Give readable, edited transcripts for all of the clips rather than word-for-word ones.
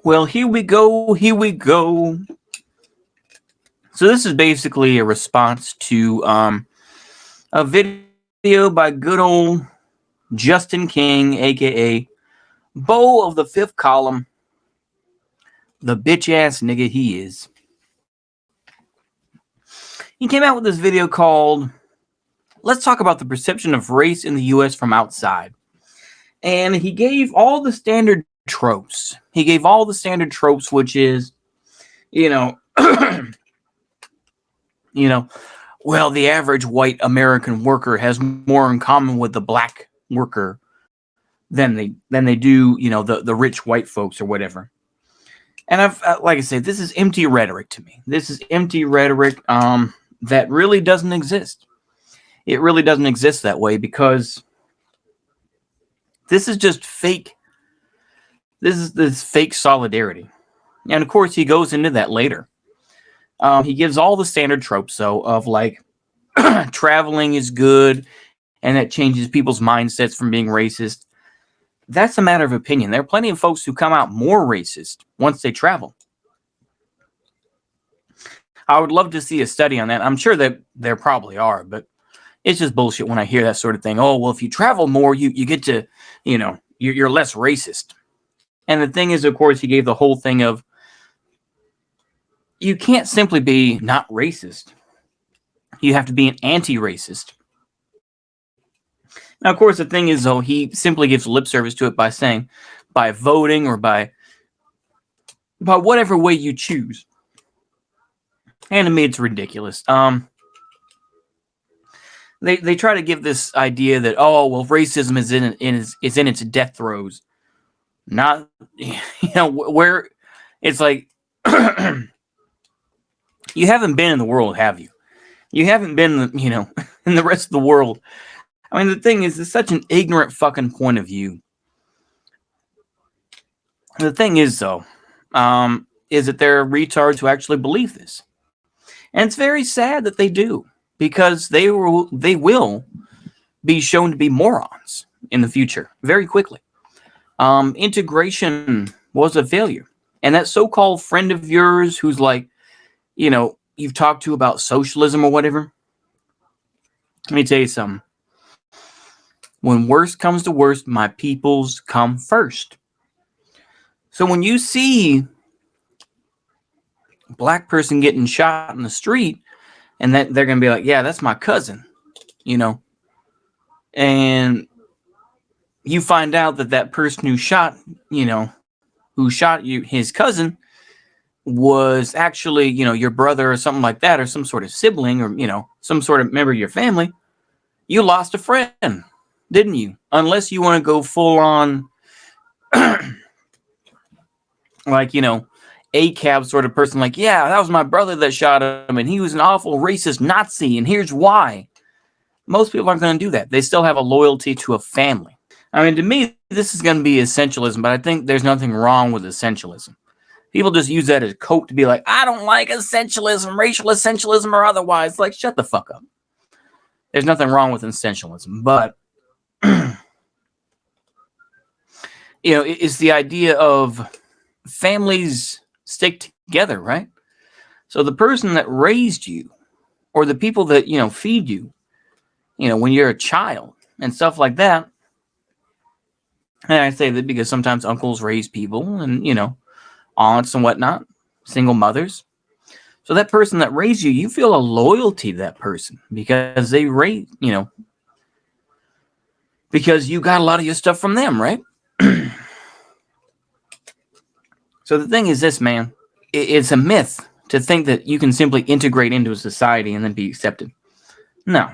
Well, here we go. Here we go. So this is basically a response to a video by good old Justin King, aka Bo of the Fifth Column, the bitch ass nigga he is. He came out with this video called "Let's Talk About the Perception of Race in the U.S. from Outside," and he gave all the standard tropes. He gave all the standard tropes, which is, you know, you know, well, the average white American worker has more in common with the black worker than they do, the rich white folks or whatever. And I've like I said, this is empty rhetoric to me. This is empty rhetoric that really doesn't exist. It really doesn't exist that way because this is just fake. This fake solidarity, and of course he goes into that later. He gives all the standard tropes, though, of like traveling is good and that changes people's mindsets from being racist. That's a matter of opinion. There are plenty of folks who come out more racist once they travel. I would love to see a study on that. I'm sure that there probably are, but it's just bullshit when I hear that sort of thing. Oh, well, if you travel more, you get to, you're less racist. And the thing is, of course, he gave the whole thing of you can't simply be not racist. You have to be an anti-racist. Now, of course, the thing is, though, he simply gives lip service to it by saying, by voting or by whatever way you choose. And to me, it's ridiculous. They try to give this idea that, oh, well, racism is in its death throes. Not, where it's like, you haven't been in the world, have you? You haven't been, in the rest of the world. I mean, the thing is, it's such an ignorant fucking point of view. The thing is, though, is that there are retards who actually believe this. And it's very sad that they do, because they will be shown to be morons in the future very quickly. Integration was a failure. And that so-called friend of yours who's like, you've talked to about socialism or whatever, let me tell you something. When worst comes to worst, my peoples come first. So when you see a black person getting shot in the street, and that they're going to be like, yeah, that's my cousin, and you find out that person who shot you, his cousin, was actually, your brother or something like that, or some sort of sibling, or, some sort of member of your family, you lost a friend, didn't you? Unless you want to go full on, like, a cab sort of person, like, yeah, that was my brother that shot him, and he was an awful racist Nazi, and here's why. Most people aren't going to do that. They still have a loyalty to a family. I mean, to me, this is going to be essentialism, but I think there's nothing wrong with essentialism. People just use that as a coat to be like, I don't like essentialism, racial essentialism, or otherwise. Like, shut the fuck up. There's nothing wrong with essentialism, but it's the idea of families stick together, right? So the person that raised you, or the people that, feed you, when you're a child and stuff like that. And I say that because sometimes uncles raise people and, aunts and whatnot, single mothers. So that person that raised you, you feel a loyalty to that person because they raised, because you got a lot of your stuff from them, right? So the thing is this, man, it's a myth to think that you can simply integrate into a society and then be accepted. No.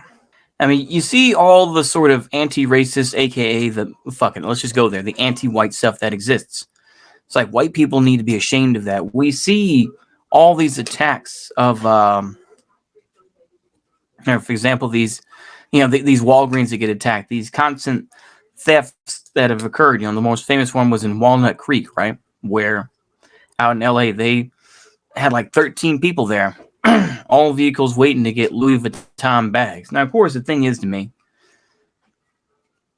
I mean, you see all the sort of anti-racist, aka let's just go there, the anti-white stuff that exists. It's like white people need to be ashamed of that. We see all these attacks of, for example, these Walgreens that get attacked, these constant thefts that have occurred. The most famous one was in Walnut Creek, right? Where out in LA, they had like 13 people there, all vehicles waiting to get Louis Vuitton bags. Now, of course, the thing is to me,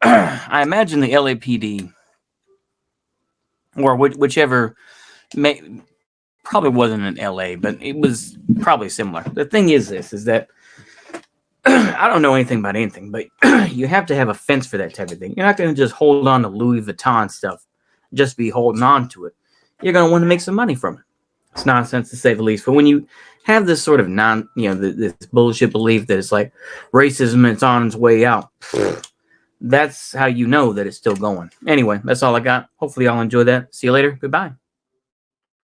I imagine the LAPD or whichever Probably wasn't in LA, but it was probably similar. The thing is that I don't know anything about anything, but you have to have a fence for that type of thing. You're not going to just hold on to Louis Vuitton stuff, just be holding on to it. You're going to want to make some money from it. It's nonsense to say the least. But when you have this sort of this bullshit belief that it's like racism, it's on its way out, that's how you know that it's still going. Anyway, that's all I got. Hopefully y'all enjoy that. See you later. Goodbye.